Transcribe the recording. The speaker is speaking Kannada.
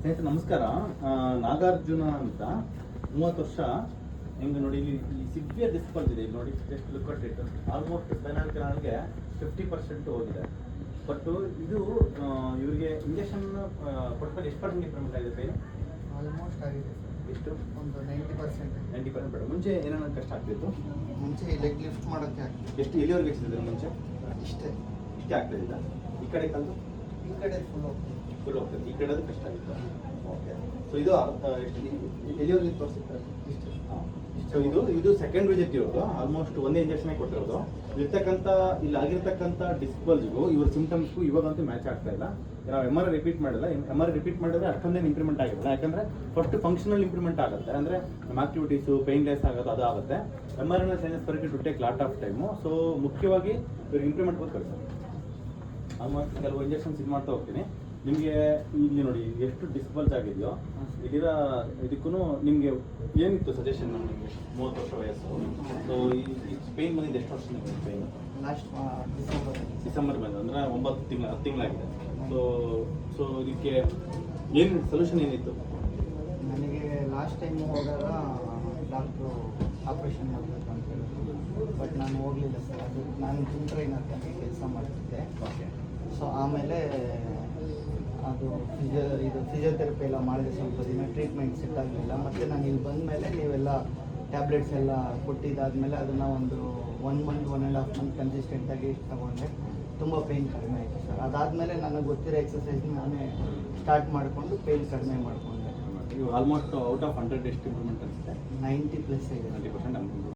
ಸ್ನೇಹಿತರೆ ನಮಸ್ಕಾರ. ನಾಗಾರ್ಜುನ ಅಂತ 30 ವರ್ಷ. ಹೆಂಗೆ ನೋಡಿ, ಇಲ್ಲಿ ಸಿವಿಯರ್ ಡಿಸ್ಪಲ್ಸ್ ಇದೆ. ಇಲ್ಲಿ ನೋಡಿ, just look at it. Almost spinal ಕೆನಾಲ್ಗೆ 50% ಹೋಗಿದೆ. ಬಟ್ ಇದು ಇವರಿಗೆ ಇಂಜೆಕ್ಷನ್ ಕೊಟ್ಟ ಎಷ್ಟು ಪರ್ಸೆಂಟ್ ಇಂಪ್ರೂವ್ಮೆಂಟ್ ಆಗಿದೆ ಪೇನ್? ಆಲ್ಮೋಸ್ಟ್ ಆಗಿದೆ. ಎಷ್ಟು? ಒಂದು 90%. ಬೇಡ. ಮುಂಚೆ ಏನೇನು ಕಷ್ಟ ಆಗ್ತಿತ್ತು? ಮುಂಚೆ ಲೆಗ್ ಲಿಫ್ಟ್ ಮಾಡೋಕ್ಕೆ ಆಗ್ತಿತ್ತು. ಎಷ್ಟು ಎಲ್ಲಿವರೆಗೆ ಎಷ್ಟಿದ್ರು ಮುಂಚೆ? ಇಷ್ಟೇ ಆಗ್ತಾಯಿಲ್ಲ. ಈ ಕಡೆ ಕಲ್ತು ಈ ಕಡೆ ಫುಲ್ ಹೋಗ್ತದೆ. ಹೋಗ್ತದೆ. ಈ ಕಡೆ ಅದು ಕಷ್ಟ ಆಗಿತ್ತು. ಓಕೆ. ಸೊ ಇದು ಎಲ್ಲಿವರೆಗೆ ತೋರಿಸುತ್ತೆ? ಇಷ್ಟೇ. ಸೊ ಇದು ಸೆಕೆಂಡ್ ವಿಸಿಟ್ ಇರೋದು. ಆಲ್ಮೋಸ್ಟ್ ಒಂದೇ ಇಂಜೆಕ್ಷನ್ ಕೊಟ್ಟಿರೋದು. ಇಲ್ಲಿ ಆಗಿರ್ತಕ್ಕಂಥ ಡಿಸ್ಬಲ್ಸ್ಗೂ ಇವ್ರ ಸಿಂಟಮ್ಸ್ಗೂ ಇವಾಗಂತೂ ಮ್ಯಾಚ್ ಆಗ್ತಾ ಇಲ್ಲ. ನಾವು MRI ರಿಪೀಟ್ ಮಾಡಿದ್ರೆ ಅಷ್ಟೊಂದೇನು ಇಂಪ್ರೂವ್ಮೆಂಟ್ ಆಗಿಲ್ಲ. ಯಾಕಂದ್ರೆ ಫಸ್ಟ್ ಫಂಕ್ಷನಲ್ ಇಂಪ್ರೂವ್ಮೆಂಟ್ ಆಗುತ್ತೆ, ಅಂದ್ರೆ ನಮ್ಮ ಆಕ್ಟಿವಿಟೀಸು ಪೇನ್ಲೆಸ್ ಆಗೋದು ಅದು ಆಗುತ್ತೆ. MRI ಸೈನ್ಸ್ ಪರೀಕ್ಷೆ to take lot of time. So ಮುಖ್ಯವಾಗಿ ಇವ್ರಿಗೆ ಇಂಪ್ರೂವ್ಮೆಂಟ್ ಗೋಸ್ಕರ ಸರ್ ಆಲ್ಮೋಸ್ಟ್ ಕೆಲವು ಇಂಜೆಕ್ಷನ್ಸ್ ಇದು ಮಾಡ್ತಾ ಹೋಗ್ತೀನಿ. ನಿಮಗೆ ಇಲ್ಲಿ ನೋಡಿ ಎಷ್ಟು ಡಿಸ್ಬಲ್ಸ್ ಆಗಿದೆಯೋ ಇಲ್ಲಿರೋ ಇದಕ್ಕೂ ನಿಮಗೆ ಏನಿತ್ತು ಸಜೆಷನ್? ನಿಮಗೆ 30 ವರ್ಷ ವಯಸ್ಸು. ಸೊ ಈ ಪೇನ್ ಬಂದಿದ್ದು ಎಷ್ಟು ವರ್ಷ ನಿಮಗೆ ಪೇನ್? ಲಾಸ್ಟ್ ಡಿಸೆಂಬರ್ ಬಂದು ಅಂದರೆ 9 ತಿಂಗಳು 10 ತಿಂಗಳಾಗಿದೆ. ಸೊ ಇದಕ್ಕೆ ಏನು ಸೊಲ್ಯೂಷನ್ ಏನಿತ್ತು? ನನಗೆ ಲಾಸ್ಟ್ ಟೈಮ್ ಹೋದಾಗ ಡಾಕ್ಟ್ರು ಆಪ್ರೇಷನ್ ಮಾಡಬೇಕು ಅಂತ ಹೇಳಿದ್ರು. ಬಟ್ ನಾನು ಹೋಗಲಿಲ್ಲ ಸರ್. ಅದು ನಾನು ಜಿಮ್ ಟ್ರೈನರ್ ಕೆಲಸ ಮಾಡ್ತಿದ್ದೆ. ಓಕೆ. ಸೊ ಆಮೇಲೆ ಅದು ಫಿಸಿಯೋಥೆರಪಿ ಎಲ್ಲ ಮಾಡಿದೆ. ಸ್ವಲ್ಪ ದಿನ ಟ್ರೀಟ್ಮೆಂಟ್ ಸೆಟ್ ಆಗಲಿಲ್ಲ. ಮತ್ತು ನಾನು ಇಲ್ಲಿ ಬಂದ ಮೇಲೆ ನೀವೆಲ್ಲ ಟ್ಯಾಬ್ಲೆಟ್ಸ್ ಎಲ್ಲ ಕೊಟ್ಟಿದ್ದಾದಮೇಲೆ ಅದನ್ನು ಒಂದು 1 ಮಂತ್ 1.5 ಮಂತ್ ಕನ್ಸಿಸ್ಟೆಂಟಾಗಿ ತಗೊಂಡೆ. ತುಂಬ ಪೇಯ್ನ್ ಕಡಿಮೆ ಆಯಿತು ಸರ್. ಅದಾದಮೇಲೆ ನನಗೆ ಗೊತ್ತಿರೋ ಎಕ್ಸಸೈಸ್ ನಾನೇ ಸ್ಟಾರ್ಟ್ ಮಾಡಿಕೊಂಡು ಪೇಯ್ನ್ ಕಡಿಮೆ ಮಾಡಿಕೊಂಡೆ. ಆಲ್ಮೋಸ್ಟ್ ಔಟ್ ಆಫ್ 100 ಎಷ್ಟು ಇಂಪ್ರೂವ್ಮೆಂಟ್ ಅನಿಸುತ್ತೆ? 90+ ಇದೆ. 90%